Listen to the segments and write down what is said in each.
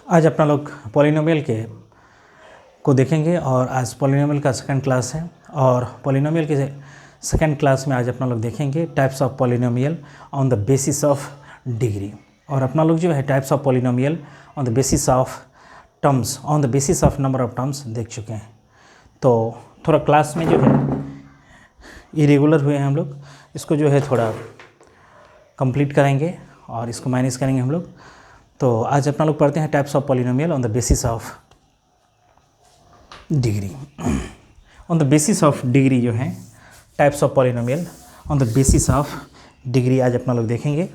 आज अपना लोग पॉलिनोमियल के को देखेंगे और आज पॉलिनोमियल का सेकंड क्लास है और पॉलिनोमियल के सेकंड क्लास में आज अपना लोग देखेंगे types of polynomial on the basis of degree. और अपना लोग जो है types of polynomial on the basis of terms on the basis of number of terms देख चुके हैं। तो थोड़ा क्लास में जो है इरेगुलर हुए हैं हम लोग, इसको जो है थोड़ा कंप्लीट करेंगे और इसको माइनस करेंगे हम लोग। तो आज अपना लोग पढ़ते हैं types of polynomial on the basis of degree. On the basis of degree जो है types of polynomial on the basis of degree आज अपना लोग देखेंगे।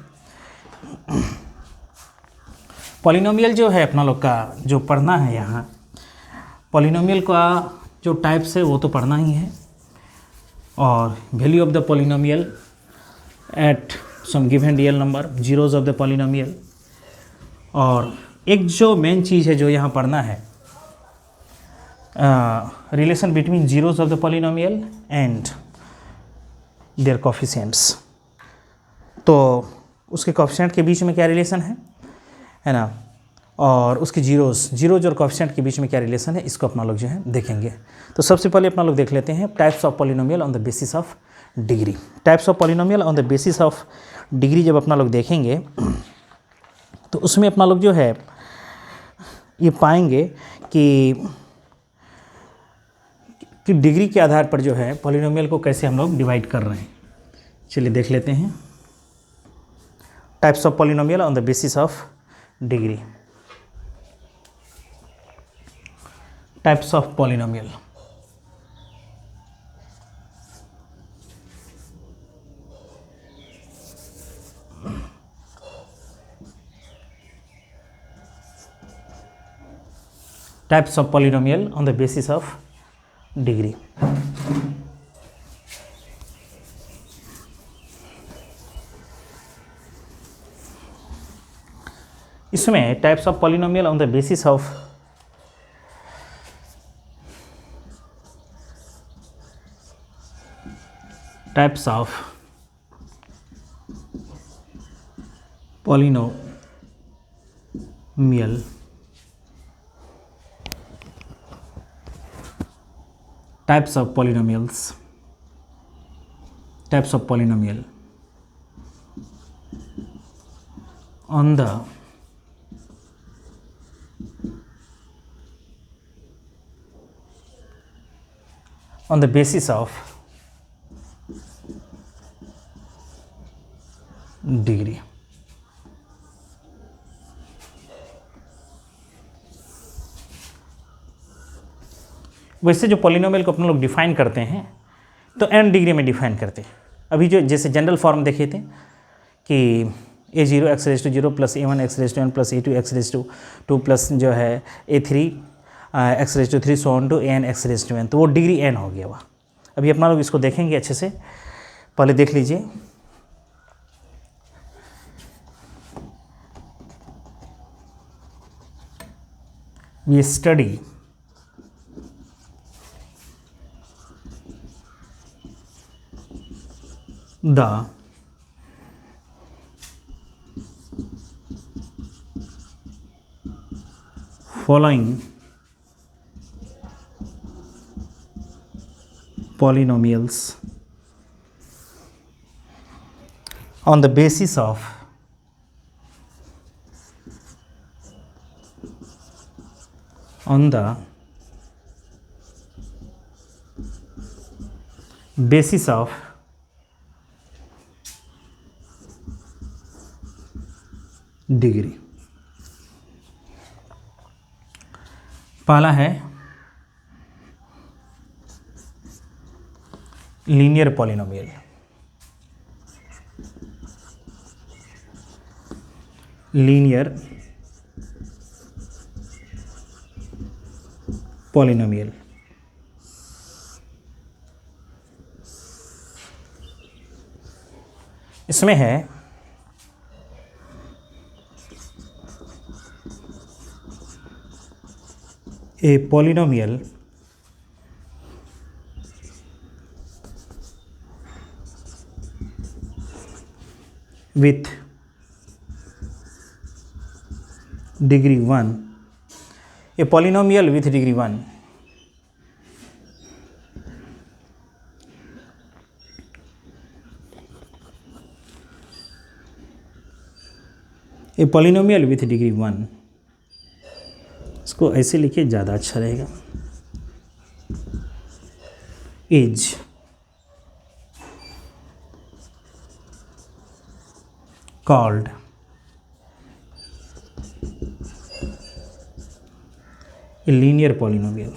पॉलिनोमियल जो है अपना लोग का जो पढ़ना है, यहाँ पॉलिनोमियल का जो टाइप्स है वो तो पढ़ना ही है और value of the polynomial at some given real number, zeros of the polynomial. और एक जो मेन चीज़ है जो यहाँ पढ़ना है, relation between zeros of the polynomial and there coefficients. तो उसके कोफिशिएंट के बीच में क्या रिलेशन है ना, और उसके जीरोज और कोफिशिएंट के बीच में क्या रिलेशन है, इसको अपना लोग जो है देखेंगे। तो सबसे पहले अपना लोग देख लेते हैं types of polynomial on the basis of degree. Types of polynomial on the basis of degree जब अपना लोग देखेंगे तो उसमें अपना लोग जो है ये पाएंगे कि डिग्री के आधार पर जो है पॉलिनोमियल को कैसे हम लोग डिवाइड कर रहे हैं। चलिए देख लेते हैं types of polynomial on the basis of degree. Types of polynomial, types of polynomial on the basis of degree. इसमें types of polynomial on the basis of types of polynomial types of polynomial on the basis of degree। वैसे जो polynomial को अपने लोग define करते हैं तो n degree में डिफाइन करते हैं। अभी जो जैसे जनरल फॉर्म देखे थे कि a0 x raise to 0 plus a1 x raise to n plus a2 x raise to 2 plus जो है a3 x raise to 3 so on to an x raise to n, तो वो डिग्री n हो गया वह। अभी अपना लोग इसको देखेंगे अच्छे से, पहले देख लीजिए। We study the following polynomials on the basis of degree. पहला है लीनियर पॉलिनोमियल। लीनियर पॉलिनोमियल इसमें है a polynomial with degree 1 a polynomial with degree 1 a polynomial with degree 1, इसको ऐसे लिखिए ज़्यादा अच्छा रहेगा, is called a linear polynomial.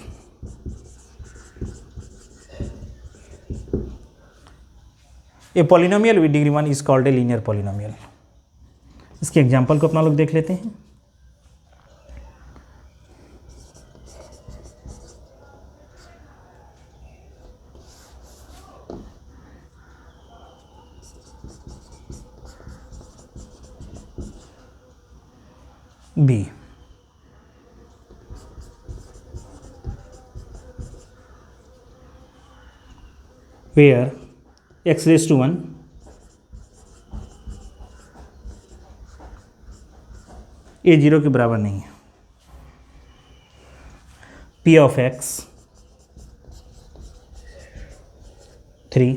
A polynomial with degree 1 is called a linear polynomial. इसके एग्जाम्पल को अपना लोग देख लेते हैं। B, where x raised to 1 a 0 के बराबर नहीं है, p of x 3,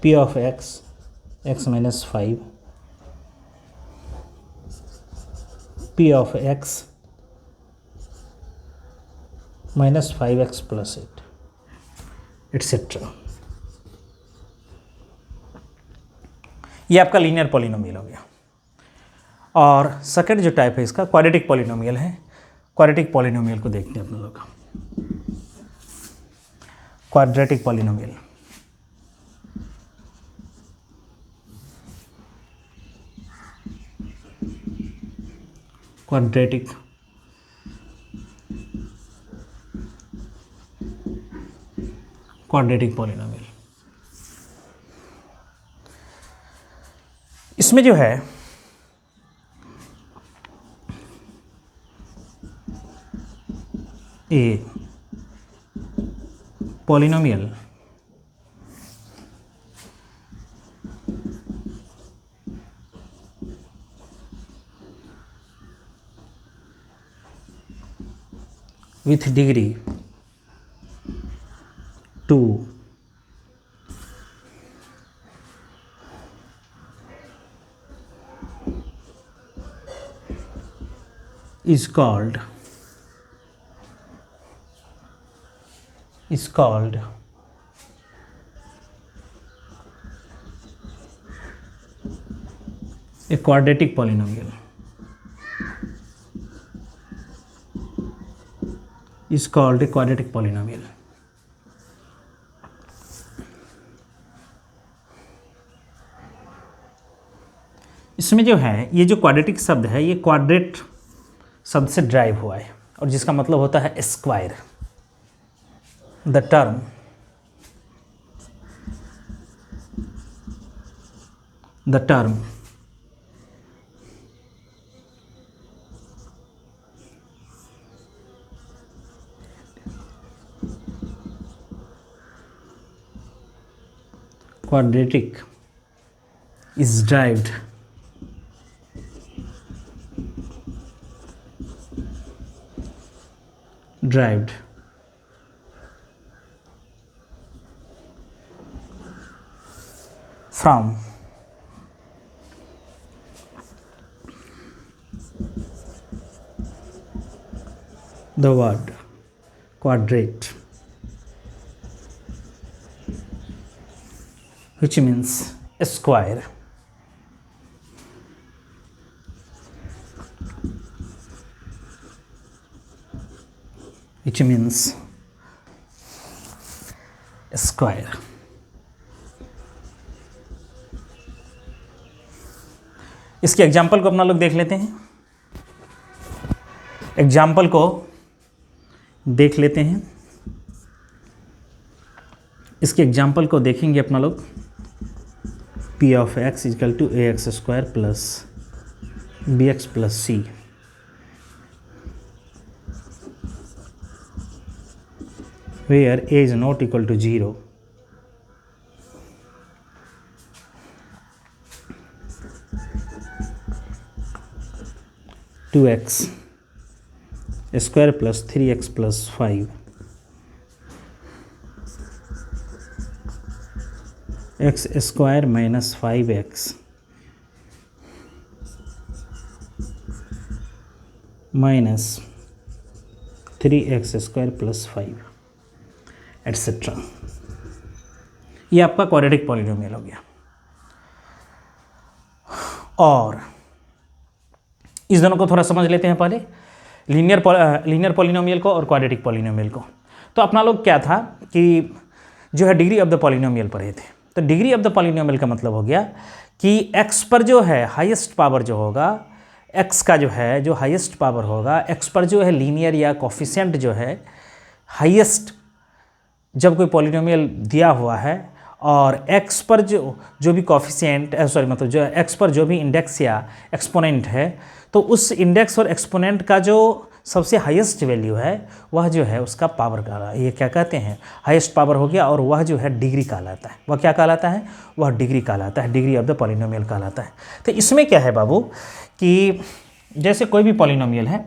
p of x x minus 5, p of x minus 5x plus 8 etcetera. ये आपका लीनियर पॉलिनोमियल हो गया। और सेकंड जो टाइप है इसका क्वाड्रेटिक पॉलिनोमियल है। क्वाड्रेटिक पॉलिनोमियल को देखते हैं अपने लोग। Quadratic polynomial, quadratic quadratic polynomial, इसमें जो है ए polynomial with degree 2 is called a quadratic polynomial, is called a quadratic polynomial। इसमें जो है ये जो क्वाड्रेटिक शब्द है ये क्वाड्रेट शब्द से ड्राइव हुआ है और जिसका मतलब होता है square. The term quadratic is derived from the word quadrate, which means a square, which means a square। इसके एग्जाम्पल को अपना लोग देख लेते हैं। एग्जाम्पल को देख लेते हैं। इसके एग्जाम्पल को देखेंगे अपना लोग। p of x equal to ax square plus bx plus c, where a is not equal to 0, to x square plus 3x plus 5 x square minus 5x minus 3x square plus 5 etcetera. ये आपका quadratic polynomial हो गया। और इस दोनों को थोड़ा समझ लेते हैं पहले, लीनियर पॉलिनोमियल को और क्वाड्रेटिक पॉलिनोमियल को। तो अपना लोग क्या था कि जो है डिग्री ऑफ द पॉलिनोमियल पढ़े थे। तो डिग्री ऑफ द पॉलिनोमियल का मतलब हो गया कि x पर जो है हाईएस्ट पावर जो होगा, x का जो है जो हाईएस्ट पावर होगा, x पर जो है लीनियर या कोफिशिएंट जो है हाईएस्ट, जब कोई पॉलिनोमियल दिया हुआ है और x पर जो भी कोफिशिएंट मतलब जो x पर जो भी इंडेक्स या एक्सपोनेंट है, तो उस इंडेक्स और एक्सपोनेंट का जो सबसे हाईएस्ट वैल्यू है वह जो है उसका पावर का, ये क्या कहते हैं, हाईएस्ट पावर हो गया। और वह जो है डिग्री कहलाता है। वह क्या कहलाता है, वह डिग्री कहलाता है, डिग्री ऑफ द पॉलिनोमियल कहलाता है। तो इसमें क्या है बाबू कि जैसे कोई भी पॉलिनोमियल है,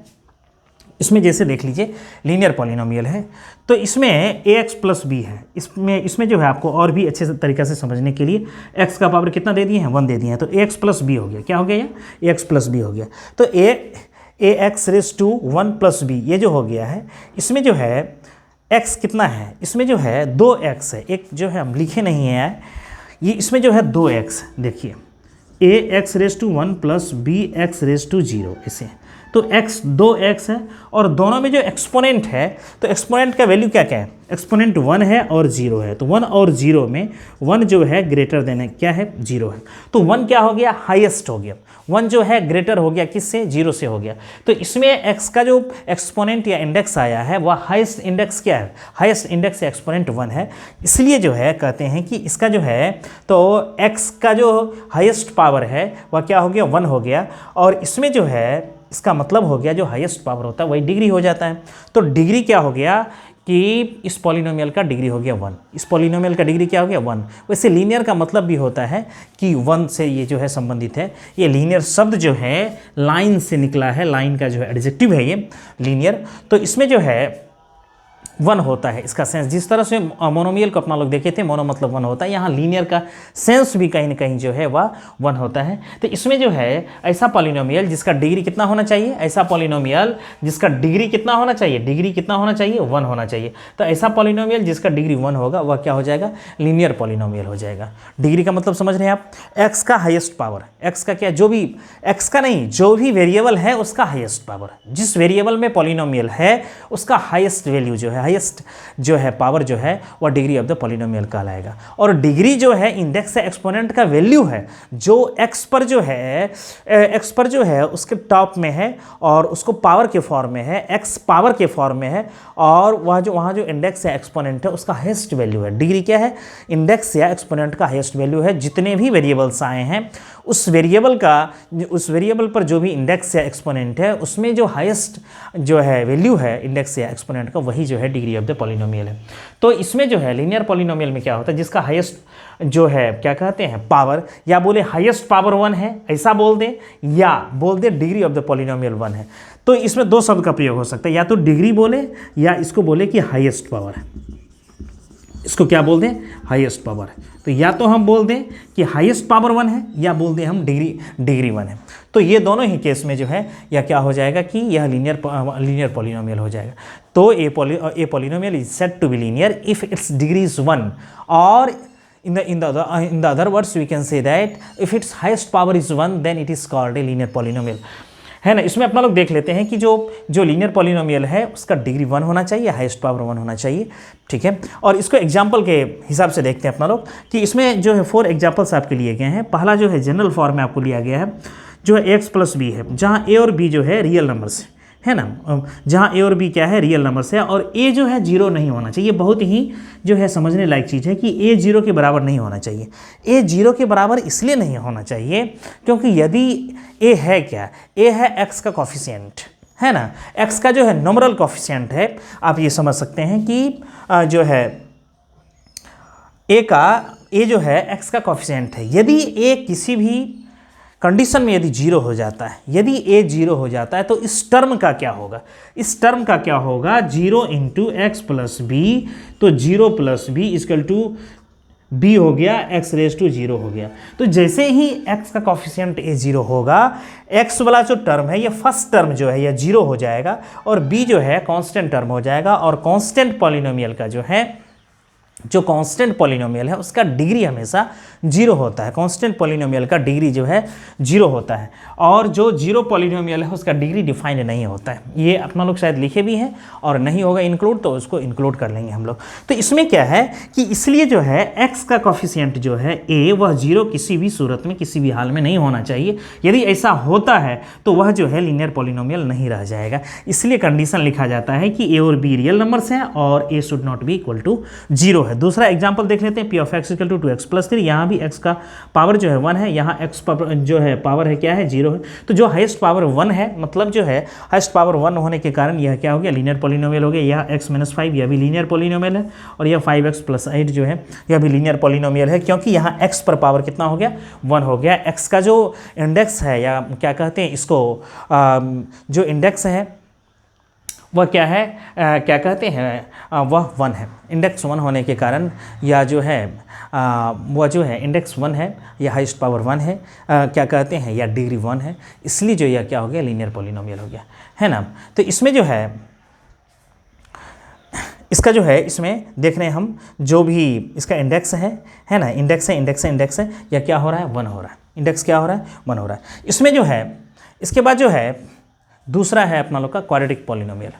इसमें जैसे देख लीजिए लीनियर पॉलिनोमियल है, तो इसमें ax प्लस बी है। इसमें जो है आपको और भी अच्छे तरीक़े से समझने के लिए x का पावर कितना दे दिए हैं, 1 दे दिए हैं। तो ax प्लस बी हो गया, क्या हो गया ये, ax प्लस बी हो गया। तो ax raise to 1 plus B ये जो हो गया है, इसमें जो है x कितना है, इसमें जो है 2x है। एक जो है हम लिखे नहीं है ये, इसमें जो है 2x, देखिए ax raise to 1 plus bx raise to 0 ऐसे। तो x 2x है और दोनों में जो एक्सपोनेंट है, तो एक्सपोनेंट का वैल्यू क्या क्या है, एक्सपोनेंट 1 है और 0 है। तो 1 और 0 में 1 जो है ग्रेटर देन है, क्या है, 0 है। तो 1 क्या हो गया, हाईएस्ट हो गया। 1 जो है ग्रेटर हो गया किससे, 0 से हो गया। तो इसमें x का जो एक्सपोनेंट या इंडेक्स आया है वह हाईएस्ट इंडेक्स क्या है, हाईएस्ट इंडेक्स या एक्सपोनेंट 1 है। इसलिए जो है कहते हैं कि इसका जो है तो x का जो हाईएस्ट पावर है वह क्या हो गया, 1 हो गया। और इसमें जो है इसका मतलब हो गया जो हाईएस्ट पावर होता है वही डिग्री हो जाता है। तो डिग्री क्या हो गया कि इस पॉलिनोमियल का डिग्री हो गया 1। इस पॉलिनोमियल का डिग्री क्या हो गया, 1। वैसे लीनियर का मतलब भी होता है कि 1 से ये जो है संबंधित है। ये लीनियर शब्द जो है लाइन से निकला है, लाइन का जो है एडजेक्टिव है ये लीनियर। तो इसमें जो है 1 होता है, इसका सेंस जिस तरह से मोनोमियल को अपना लोग देखे थे, मोनो मतलब 1 होता है, यहाँ लीनियर का सेंस भी कहीं ना कहीं जो है वह 1 होता है। तो इसमें जो है ऐसा पॉलिनोमियल जिसका डिग्री कितना होना चाहिए, ऐसा पॉलिनोमियल जिसका डिग्री कितना होना चाहिए, डिग्री कितना होना चाहिए, 1 होना चाहिए। तो ऐसा पॉलिनोमियल जिसका डिग्री 1 होगा वह क्या हो जाएगा, लीनियर पॉलिनोमियल हो जाएगा। डिग्री का मतलब समझ रहे हैं आप, एक्स का हाईएस्ट पावर, एक्स का क्या, जो भी एक्स का नहीं, जो भी वेरिएबल है उसका हाईएस्ट पावर, जिस वेरिएबल में पॉलिनोमियल है उसका हाईएस्ट वैल्यू जो है, हाईएस्ट जो है पावर जो है वह डिग्री ऑफ द पॉलिनोमियल कहलाएगा। और डिग्री जो है इंडेक्स एक्सपोनेंट का वैल्यू है, जो एक्स पर जो है उसके टॉप में है और उसको पावर के फॉर्म में है, एक्स पावर के फॉर्म में है, और वहाँ जो इंडेक्स या एक्सपोनेंट है उसका हाईएस्ट वैल्यू है। डिग्री क्या है, इंडेक्स या एक्सपोनेंट का हाईएस्ट वैल्यू है। जितने भी वेरिएबल्स आए हैं उस वेरिएबल पर जो भी इंडेक्स या एक्सपोनेंट है उसमें जो हाईएस्ट जो है वैल्यू है इंडेक्स या एक्सपोनेंट का, वही जो है डिग्री ऑफ द पॉलिनोमियल है। तो इसमें जो है लीनियर पॉलिनोमियल में क्या होता है, जिसका हाईएस्ट जो है क्या कहते हैं पावर, या बोले हाईएस्ट पावर 1 है ऐसा बोल दें, या बोल दें डिग्री ऑफ द पॉलिनोमियल 1 है। तो इसमें 2 शब्द का प्रयोग हो सकता है, या तो डिग्री बोले या इसको बोले कि हाईएस्ट पावर है। इसको क्या बोल दें, हाईएस्ट पावर है। तो या तो हम बोल दें कि हाईएस्ट पावर 1 है, या बोल दें हम डिग्री 1 है। तो ये दोनों ही केस में जो है या क्या हो जाएगा कि यह लीनियर पॉलिनोमियल हो जाएगा। तो a polynomial is said to be linear if its degree is 1, और in the other words we can say that if its highest power is 1 then it is called a linear polynomial, है ना। इसमें अपना लोग देख लेते हैं कि जो लीनियर पॉलिनोमियल है उसका डिग्री 1 होना चाहिए, हाईएस्ट पावर 1 होना चाहिए, ठीक है। और इसको एग्जाम्पल के हिसाब से देखते हैं अपना लोग कि इसमें जो है 4 एग्जाम्पल्स आपके लिए गए हैं। पहला जो है जनरल फॉर्म में आपको लिया गया है, जो है एक्स प्लस बी है, जहाँ ए और बी जो है रियल नंबर्स है ना, जहाँ ए और बी क्या है, रियल नंबर्स है, और ए जो है 0 नहीं होना चाहिए। बहुत ही जो है समझने लायक चीज़ है कि ए 0 के बराबर नहीं होना चाहिए। ए 0 के बराबर इसलिए नहीं होना चाहिए क्योंकि यदि ए है क्या, ए है एक्स का कॉफिशिएंट, है ना, एक्स का जो है नॉमिनल कॉफिशिएंट है। आप ये समझ सकते हैं कि जो है ए जो है एक्स का कॉफिशिएंट है। यदि ए किसी भी कंडीशन में यदि जीरो हो जाता है, यदि ए जीरो हो जाता है तो इस टर्म का क्या होगा, इस टर्म का क्या होगा, zero into x plus b, तो zero plus b equal to b हो गया, एक्स रेज टू जीरो हो गया। तो जैसे ही एक्स का कॉफिशिएंट ए जीरो होगा, एक्स वाला जो टर्म है ये फर्स्ट टर्म जो है ये जीरो हो जाएगा और बी जो है कांस्टेंट टर्म हो जाएगा। और कांस्टेंट पॉलिनोमियल का जो है, जो कांस्टेंट पॉलिनोमियल है उसका डिग्री हमेशा जीरो होता है, कांस्टेंट पॉलिनोमियल का डिग्री जो है जीरो होता है। और जो जीरो पॉलिनोमियल है उसका डिग्री डिफाइंड नहीं होता है। ये अपना लोग शायद लिखे भी हैं, और नहीं होगा इंक्लूड तो उसको इंक्लूड कर लेंगे हम लोग। तो इसमें क्या है कि इसलिए जो है एक्स का कॉफिशिएंट जो है ए, वह जीरो किसी भी सूरत में किसी भी हाल में नहीं होना चाहिए। यदि ऐसा होता है तो वह जो है लीनियर पॉलिनोमियल नहीं रह जाएगा। इसलिए कंडीशन लिखा जाता है कि ए और बी रियल नंबर्स हैं और a should not be equal to zero है। दूसरा एग्जांपल देख लेते हैं, p of x equal to 2x plus 3। यहाँ भी x का पावर जो है 1 है, यहाँ x जो है पावर है क्या है, 0 है। तो जो हाईएस्ट पावर 1 है, मतलब जो है हाईएस्ट पावर 1 होने के कारण यह क्या हो गया, लीनियर पॉलिनोमियल हो गया। यह x - 5 यह भी लीनियर पॉलिनोमियल है, और यह 5x + 8 जो है यह भी लीनियर पॉलिनोमियल है, क्योंकि यहाँ x पर पावर कितना हो गया, 1 हो गया। x का जो इंडेक्स है, या क्या कहते हैं इसको, जो इंडेक्स है वह क्या है, क्या कहते हैं, वह 1 है। इंडेक्स 1 होने के कारण या जो है वह जो है इंडेक्स 1 है, या हाईएस्ट पावर 1 है, क्या कहते हैं, या डिग्री 1 है, इसलिए जो यह क्या हो गया, लीनियर पॉलिनोमियल हो गया, है ना। तो इसमें जो है, इसका जो है, इसमें देख रहे हैं हम जो भी इसका इंडेक्स है ना, इंडेक्स है, या क्या हो रहा है, 1 हो रहा है। इंडेक्स क्या हो रहा है, 1 हो रहा है। इसमें जो है, इसके बाद जो है दूसरा है अपना लोग का क्वाड्रेटिक पॉलिनोमियल।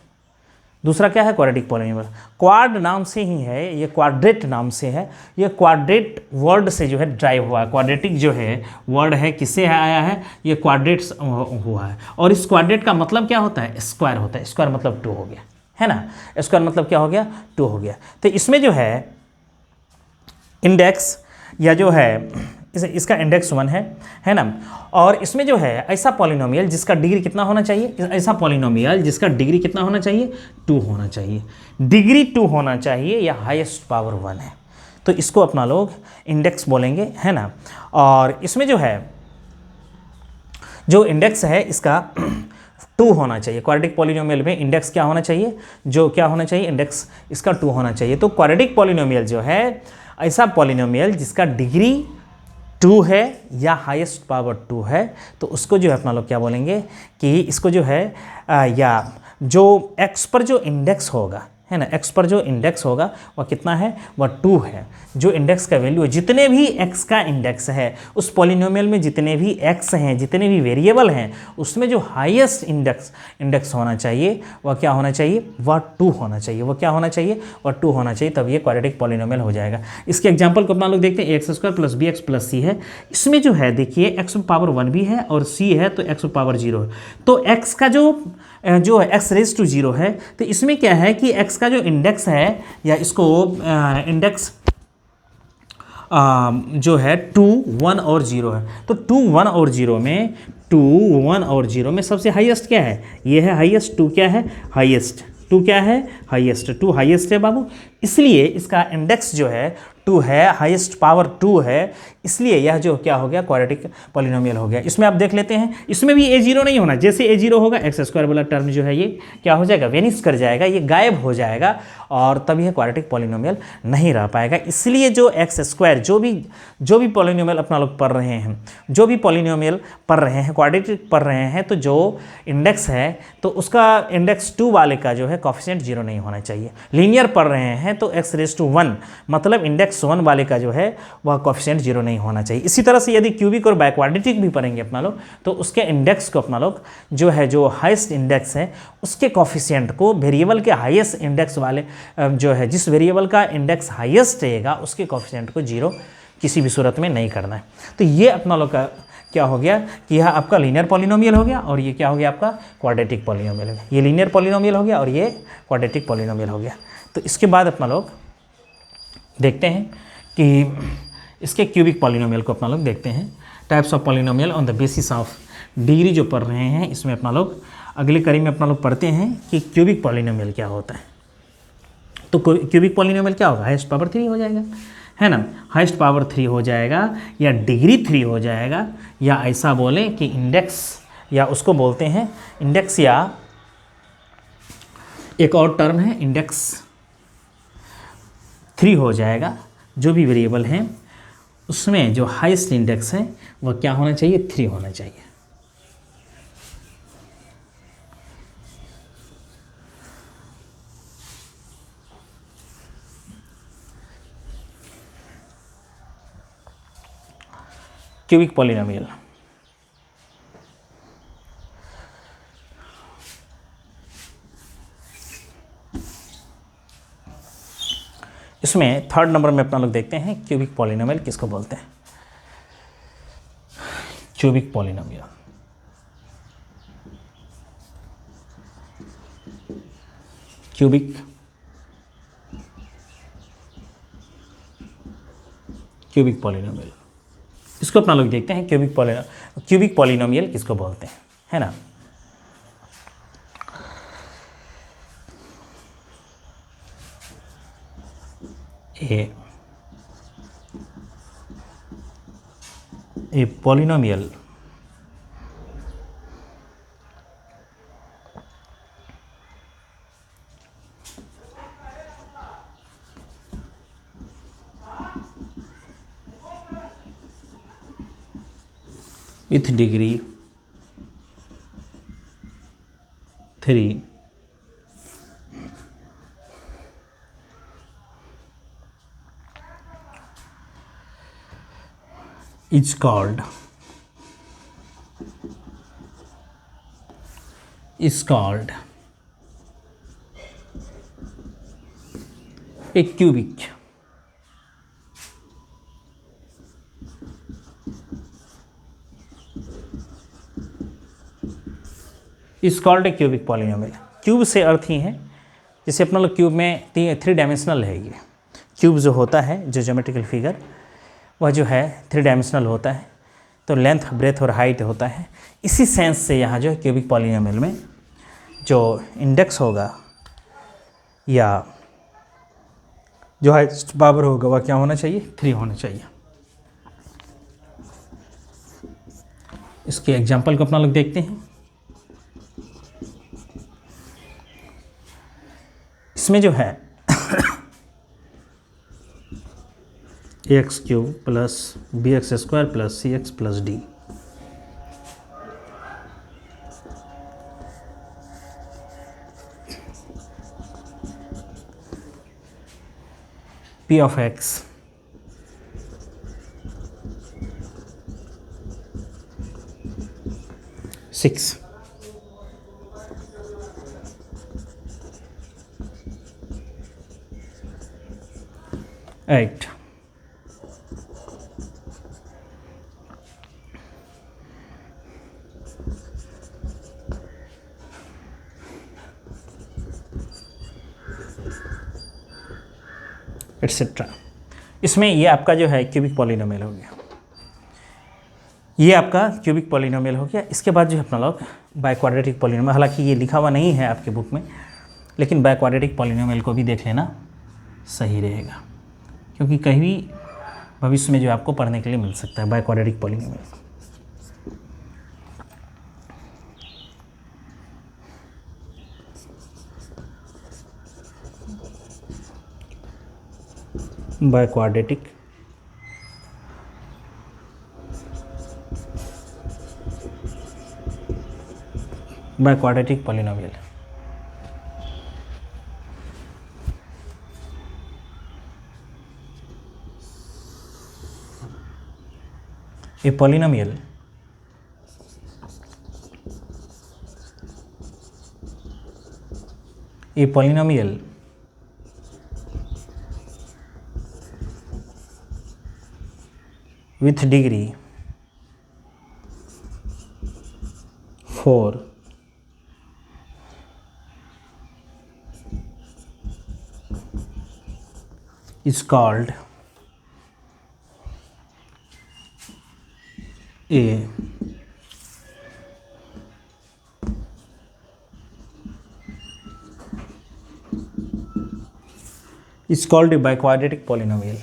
दूसरा क्या है, क्वाड्रेटिक पॉलिनोमियल। क्वाड नाम से ही है, ये क्वाड्रेट नाम से है, ये क्वाड्रेट वर्ड से जो है ड्राइव हुआ है। क्वाड्रेटिक जो है वर्ड है किससे आया है, ये क्वाड्रेट्स हुआ है। और इस क्वाड्रेट का मतलब क्या होता है, स्क्वायर होता है। स्क्वायर मतलब 2 हो गया, है ना। स्क्वायर मतलब क्या हो गया, 2 हो गया। तो इसमें जो है इंडेक्स, या जो है इसका इंडेक्स 1 है ना। और इसमें जो है ऐसा पॉलिनोमियल जिसका डिग्री कितना होना चाहिए, ऐसा पॉलिनोमियल जिसका डिग्री कितना होना चाहिए, 2 होना चाहिए। डिग्री 2 होना चाहिए, या हाईएस्ट पावर 1 है, तो इसको अपना लोग इंडेक्स बोलेंगे, है ना। और इसमें जो है, जो इंडेक्स है इसका 2 होना चाहिए। क्वाड्रेटिक पॉलिनोमियल में इंडेक्स क्या होना चाहिए, जो क्या होना चाहिए, इंडेक्स इसका 2 होना चाहिए। तो क्वाड्रेटिक पॉलिनोमियल जो है ऐसा पॉलिनोमियल जिसका डिग्री 2 है या हाईएस्ट पावर 2 है, तो उसको जो है अपना लोग क्या बोलेंगे कि इसको जो है या जो x पर जो इंडेक्स होगा, है ना, x पर जो इंडेक्स होगा वह कितना है, वह 2 है। जो इंडेक्स का वैल्यू है, जितने भी x का इंडेक्स है उस पॉलिनोमियल में, जितने भी x हैं, जितने भी वेरिएबल हैं, उसमें जो हाईएस्ट इंडेक्स होना चाहिए वह क्या होना चाहिए, वह 2 होना चाहिए। वह क्या होना चाहिए, वह 2 होना चाहिए, तब ये क्वाड्रेटिक पॉलिनोमियल हो जाएगा। इसके एग्जांपल को अपना लोग देखते हैं। x² + bx + c है। इसमें जो है देखिए x पावर 1 भी है और c है, तो x पावर 0 है। तो x का जो है x रेज टू 0 है। तो इसमें क्या है कि x का जो इंडेक्स है, या इसको इंडेक्स जो है 2, 1 और 0 है। तो 2, 1 और 0 में, 2, 1 और 0 में सबसे हाईएस्ट क्या है, ये है हाईएस्ट। 2 क्या है, हाईएस्ट। 2 क्या है, हाईएस्ट। 2 हाईएस्ट है बाबू, इसलिए इसका इंडेक्स जो है 2 है, हाईएस्ट पावर 2 है, इसलिए यह जो क्या हो गया, क्वाड्रेटिक पॉलिनोमियल हो गया। इसमें आप देख लेते हैं, इसमें भी a0 नहीं होना। जैसे a0 होगा, x² वाला टर्म जो है ये क्या हो जाएगा, वेनिश कर जाएगा, ये गायब हो जाएगा, और तब यह क्वाड्रेटिक पॉलिनोमियल नहीं रह पाएगा। इसलिए जो x², जो भी पॉलिनोमियल अपना लोग पढ़ रहे हैं, जो भी पॉलिनोमियल पढ़ रहे हैं, क्वाड्रेटिक पढ़ रहे हैं, तो जो इंडेक्स है तो उसका इंडेक्स 2 वाले का जो है कॉफिशिएंट 0 नहीं होना चाहिए। लीनियर पढ़ रहे हैं तो x⁻1 मतलब इंडेक्स 1 वाले का जो है वह कॉफिशिएंट 0 नहीं होना चाहिए। इसी तरह से यदि क्यूबिक और बाइक्वाड्रेटिक भी पढ़ेंगे अपना लोग, तो उसके इंडेक्स को अपना लोग जो है, जो हाईएस्ट इंडेक्स है उसके कॉफिशिएंट को वेरिएबल के हाईएस्ट इंडेक्स वाले जो है, जिस वेरिएबल का इंडेक्स हाईएस्ट रहेगा उसके कॉफिशिएंट को 0 किसी भी सूरत में नहीं करना है। तो ये अपना लोग का क्या हो गया कि यह आपका लीनियर पॉलिनोमियल हो गया, और ये क्या हो गया, आपका क्वाड्रेटिक पॉलिनोमियल हो गया। ये लीनियर पॉलिनोमियल हो गया और ये क्वाड्रेटिक पॉलिनोमियल हो गया। तो इसके बाद अपना लोग देखते हैं कि इसके क्यूबिक पॉलिनोमियल को अपना लोग देखते हैं। Types of polynomial on the basis of degree जो पढ़ रहे हैं, इसमें अपना लोग अगले कड़ी में अपना लोग पढ़ते हैं कि क्यूबिक पॉलिनोमियल क्या होता है। तो क्यूबिक पॉलिनोमियल क्या होगा, हाईएस्ट पावर 3 हो जाएगा, है ना, हाइस्ट पावर 3 हो जाएगा या डिग्री 3 हो जाएगा, या ऐसा बोलें कि इंडेक्स, या उसको बोलते हैं इंडेक्स, या एक और टर्म है इंडेक्स 3 हो जाएगा। जो भी वेरिएबल हैं उसमें जो हाईएस्ट इंडेक्स है वह क्या होना चाहिए, 3 होना चाहिए। क्यूबिक पॉलिनोमियल, इसमें थर्ड नंबर में अपना लोग देखते हैं क्यूबिक पॉलिनोमियल किसको बोलते हैं। क्यूबिक पॉलिनोमियल, क्यूबिक पॉलिनोमियल, इसको अपना लोग देखते हैं क्यूबिक पॉलिनोमियल किसको बोलते हैं, है ना। A polynomial with degree 3 is called a cubic is called A cubic polynomial. Cube से अर्थ ही है, जैसे अपना लोग क्यूब में 3 डायमेंशनल है। ये क्यूब जो होता है, जो ज्योमेट्रिकल फिगर, वह जो है 3 डायमेंशनल होता है, तो लेंथ, ब्रेथ और हाइट होता है। इसी सेंस से यहाँ जो है क्यूबिक पॉलिनोमियल में जो इंडेक्स होगा या जो हाईएस्ट पावर होगा वह क्या होना चाहिए, 3 होना चाहिए। इसके एग्जाम्पल को अपना लोग देखते हैं। इसमें जो है ax³ plus bx² plus cx plus d, p of x (6) (8) etcetera. इसमें ये आपका जो है क्यूबिक पॉलिनोमियल हो गया, ये आपका क्यूबिक पॉलिनोमियल हो गया। इसके बाद जो है अपना लोग बाइक्वाड्रेटिक पॉलिनोमियल, हालांकि ये लिखा हुआ नहीं है आपके बुक में, लेकिन बाइक्वाड्रेटिक पॉलिनोमियल को भी देख लेना सही रहेगा, क्योंकि कहीं भी भविष्य में जो आपको पढ़ने के लिए मिल सकता है biquadratic polynomial. Biquadratic polynomial, a polynomial with degree 4 is called a biquadratic polynomial.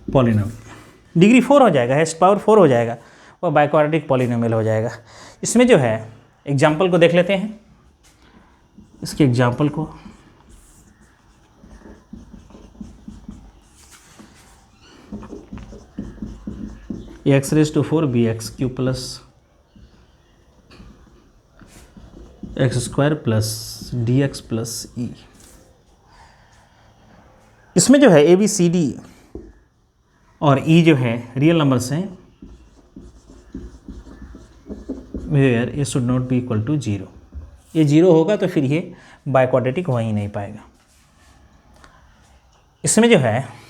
Polynomial. Degree 4 हो जाएगा, हाईएस्ट पावर 4 हो जाएगा, वो बाइक्वाड्रेटिक पॉलिनोमियल हो जाएगा। इसमें जो है एग्जाम्पल को देख लेते हैं, इसके एग्जाम्पल को। x⁴ bx³ plus x² plus dx plus e. इसमें जो है ABCD और E जो है रियल नंबर्स हैं, where a should not be equal to 0। ये 0 होगा तो फिर ये बाइक्वाड्रेटिक हो ही नहीं पाएगा। इसमें जो है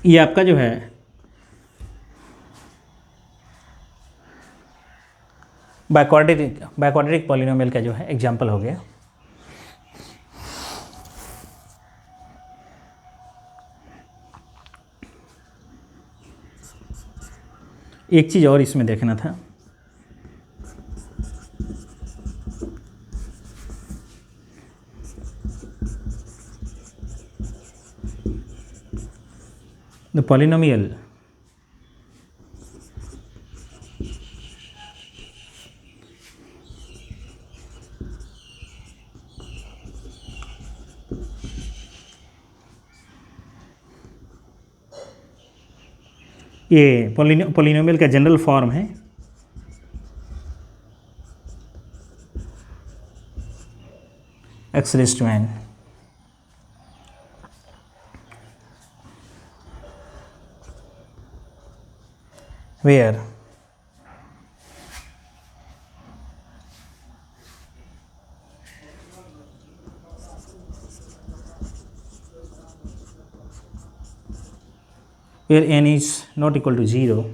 ये आपका जो है बाइक्वाड्रेटिक पॉलिनोमियल का जो है एग्जाम्पल हो गया। एक चीज़ और इसमें देखना था, the polynomial ये पॉलिनोमियल का जनरल फॉर्म है x⁻n where n is not equal to 0,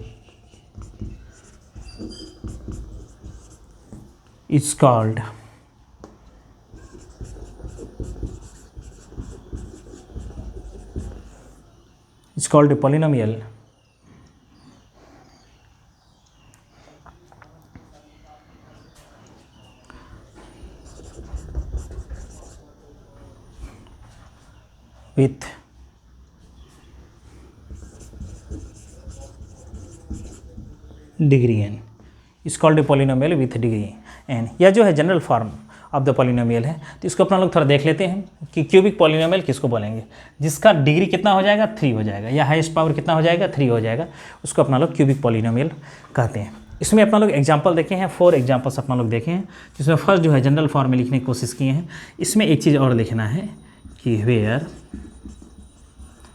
it's called a polynomial with degree n, इस called a polynomial with degree n। यह जो है general form of the polynomial है। तो इसको अपना लोग थोड़ा देख लेते हैं कि क्यूबिक पॉलिनोमियल किसको बोलेंगे, जिसका डिग्री कितना हो जाएगा 3 हो जाएगा, या हाईएस्ट पावर कितना हो जाएगा 3 हो जाएगा, उसको अपना लोग क्यूबिक पॉलिनोमियल कहते हैं। इसमें अपना लोग एग्जाम्पल देखे हैं, 4 एग्जाम्पल्स अपना लोग देखे हैं, जिसमें फर्स्ट जो है जनरल फॉर्म में लिखने की कोशिश किए हैं। इसमें एक चीज़ और लिखना है कि where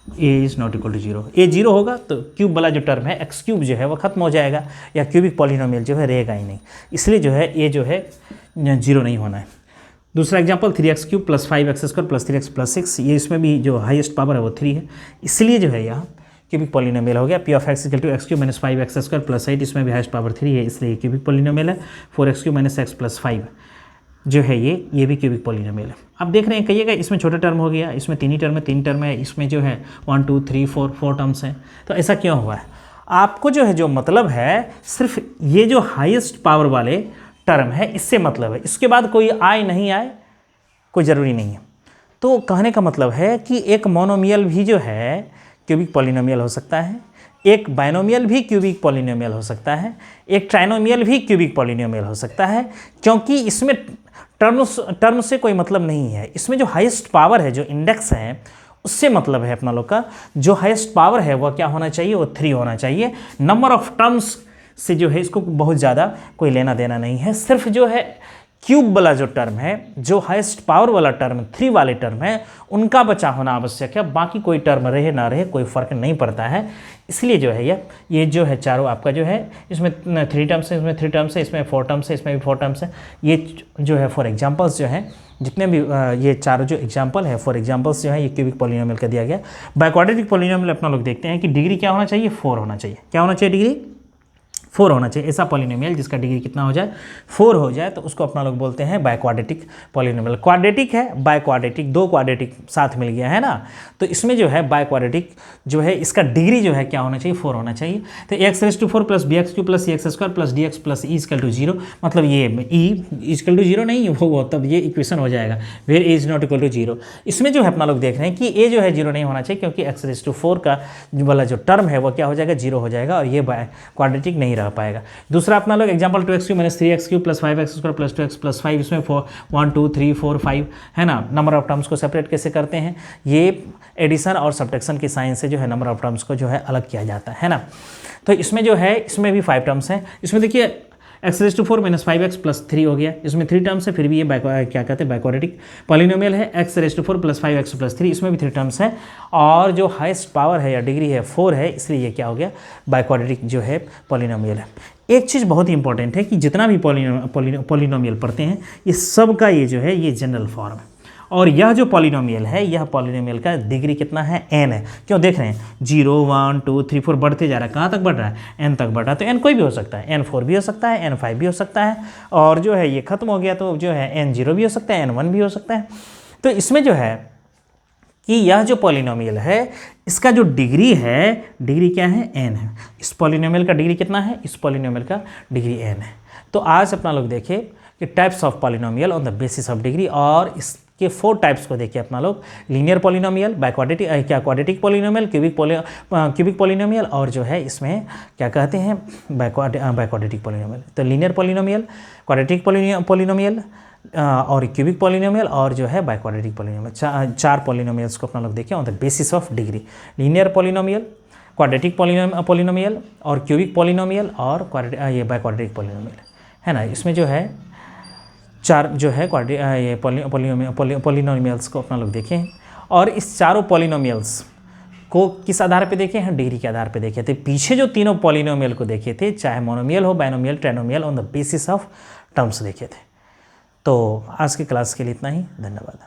a is not equal to 0, a 0 होगा तो क्यूब वाला जो टर्म है x³ जो है वो खत्म हो जाएगा, या क्यूबिक पॉलिनोमियल जो है रहेगा ही नहीं, इसलिए जो है a जो है 0 नहीं होना है। दूसरा example 3x³ plus 5x² plus 3x plus 6, ये इसमें भी जो हाईएस्ट पावर है वो 3 है, इसलिए जो है यहाँ क्यूबिक पॉलिनोमियल हो गया। p of x equal to x³ minus 5x² plus 8, इसमें भी हाईएस्ट पावर 3 है, इसलिए क्यूबिक पॉलिनोमियल है। 4x³ माइनस x प्लस 5 जो है ये भी क्यूबिक पॉलिनोमियल है। अब देख रहे हैं कहिएगा इसमें छोटा टर्म हो गया, इसमें 3 ही टर्म है, 3 टर्म है, इसमें जो है 1 2 3 4 टर्म्स हैं, तो ऐसा क्यों हुआ है? आपको जो है जो मतलब है सिर्फ ये जो हाईएस्ट पावर वाले टर्म है इससे मतलब है, इसके बाद कोई आए नहीं आए कोई ज़रूरी नहीं है। तो कहने का मतलब है कि एक मोनोमियल भी जो है क्यूबिक पॉलिनोमियल हो सकता है, एक बाइनोमियल भी क्यूबिक पॉलिनोमियल हो सकता है, एक ट्राइनोमियल भी क्यूबिक पॉलिनोमियल हो सकता है, क्योंकि इसमें टर्म से कोई मतलब नहीं है। इसमें जो हाईएस्ट पावर है, जो इंडेक्स है, उससे मतलब है अपना लोग का। जो हाईएस्ट पावर है वह क्या होना चाहिए, वो 3 होना चाहिए। नंबर ऑफ टर्म्स से जो है इसको बहुत ज़्यादा कोई लेना देना नहीं है, सिर्फ जो है क्यूब वाला जो टर्म है, जो हाईएस्ट पावर वाला टर्म 3 वाले टर्म है, उनका बचा होना आवश्यक है। बाकी कोई टर्म रहे ना रहे कोई फर्क नहीं पड़ता है। इसलिए जो है ये जो है चारों आपका जो है, इसमें 3 टर्म्स है, इसमें 3 टर्म्स है, इसमें 4 टर्म्स है, इसमें भी 4 टर्म्स है। ये जो है फॉर एग्जांपल्स जो है जितने भी ये चारों जो एग्जांपल है फॉर एग्जांपल्स जो है ये क्यूबिक पॉलिनोमियल का दिया गया। बाय क्वाड्रेटिक पॉलिनोमियल अपना लोग देखते हैं कि डिग्री क्या होना चाहिए, 4 होना चाहिए। क्या होना चाहिए, डिग्री 4 होना चाहिए। ऐसा पॉलिनोमियल जिसका डिग्री कितना हो जाए, 4 हो जाए, तो उसको अपना लोग बोलते हैं बाय क्वाड्रेटिक पॉलिनोमियल। क्वाड्रेटिक है, बाय क्वाड्रेटिक, 2 क्वाड्रेटिक साथ मिल गया है ना, तो इसमें जो है बाय क्वाड्रेटिक जो है इसका डिग्री जो है क्या होना चाहिए, 4 होना चाहिए। तो x⁴ plus bx³ plus cx² plus dx plus e = 0, मतलब ये e = 0 नहीं वो तब ये इक्वेशन हो जाएगा where A is not equal to 0। इसमें जो है अपना लोग देख रहे हैं कि ए जो है 0 नहीं होना चाहिए, क्योंकि x⁴ का वाला जो टर्म है वो क्या हो जाएगा, 0 हो जाएगा, और ये बाय क्वाड्रेटिक नहीं रह पाएगा। दूसरा अपना लोग example 2x³ - 3x³ plus 5x² plus 2x plus 5, इसमें 1 2 3 4 5 है ना। नंबर ऑफ टर्म्स को सेपरेट कैसे करते हैं, ये एडिशन और सब्ट्रैक्शन की साइन से जो है नंबर ऑफ टर्म्स को जो है अलग किया जाता है ना। तो इसमें जो है इसमें भी 5 टर्म्स हैं। इसमें देखिए x⁴ - 5x प्लस 3 हो गया, इसमें 3 टर्म्स है, फिर भी ये क्या कहते हैं, बायक्वाड्रेटिक पॉलिनोमियल है। x⁴ प्लस 5x प्लस 3, इसमें भी 3 टर्म्स है, और जो हाईएस्ट पावर है या डिग्री है 4 है, इसलिए ये क्या हो गया, बायक्वाड्रेटिक जो है पॉलिनोमियल है। एक चीज़ बहुत ही इंपॉर्टेंट है कि जितना भी पॉलिनोमियल पढ़ते हैं ये सब का ये जो है ये जनरल फॉर्म है, और यह जो पॉलिनोमियल है यह पॉलिनोमियल का डिग्री कितना है, n है। क्यों देख रहे हैं 0 1 2 3 4 बढ़ते जा रहा है, कहाँ तक बढ़ रहा है, n तक बढ़ रहा है। तो n कोई भी हो सकता है, n4 भी हो सकता है, n5 भी हो सकता है, और जो है ये खत्म हो गया तो जो है n0 भी हो सकता है, n1 भी हो सकता है। तो इसमें जो है कि यह जो पॉलिनोमियल है इसका जो डिग्री है, डिग्री क्या है, n है। इस पॉलिनोमियल का डिग्री कितना है, इस पॉलिनोमियल का डिग्री n है। तो आज अपना लोग देखें कि types of polynomial on the basis of degree, और इसके 4 टाइप्स को देखिए अपना लोग, linear polynomial, quadratic polynomial, cubic polynomial, और जो है इसमें क्या कहते हैं, बायक्वाड्रेटिक पॉलिनोमियल। तो लीनियर पॉलिनोमियल, क्वाड्रेटिक पॉलिनोमियल और क्यूबिक पॉलिनोमियल, और जो है बायक्वाड्रेटिक पॉलिनोमियल। 4 पॉलिनोमियल्स को अपना लोग देखें on the basis of degree, linear polynomial, quadratic polynomial, और क्यूबिक पॉलिनोमियल, और ये बायक्वाड्रेटिक पॉलिनोमियल है ना। इसमें जो है 4 जो है ये पॉलिनोमियल्स को अपना लोग देखें, और इस चारों पॉलिनोमियल्स को किस आधार पे देखे हैं, डिग्री के आधार पे देखे थे। पीछे जो तीनों पॉलिनोमियल को देखे थे, चाहे मोनोमियल हो, binomial, trinomial, on the basis of terms देखे थे। तो आज की क्लास के लिए इतना ही, धन्यवाद।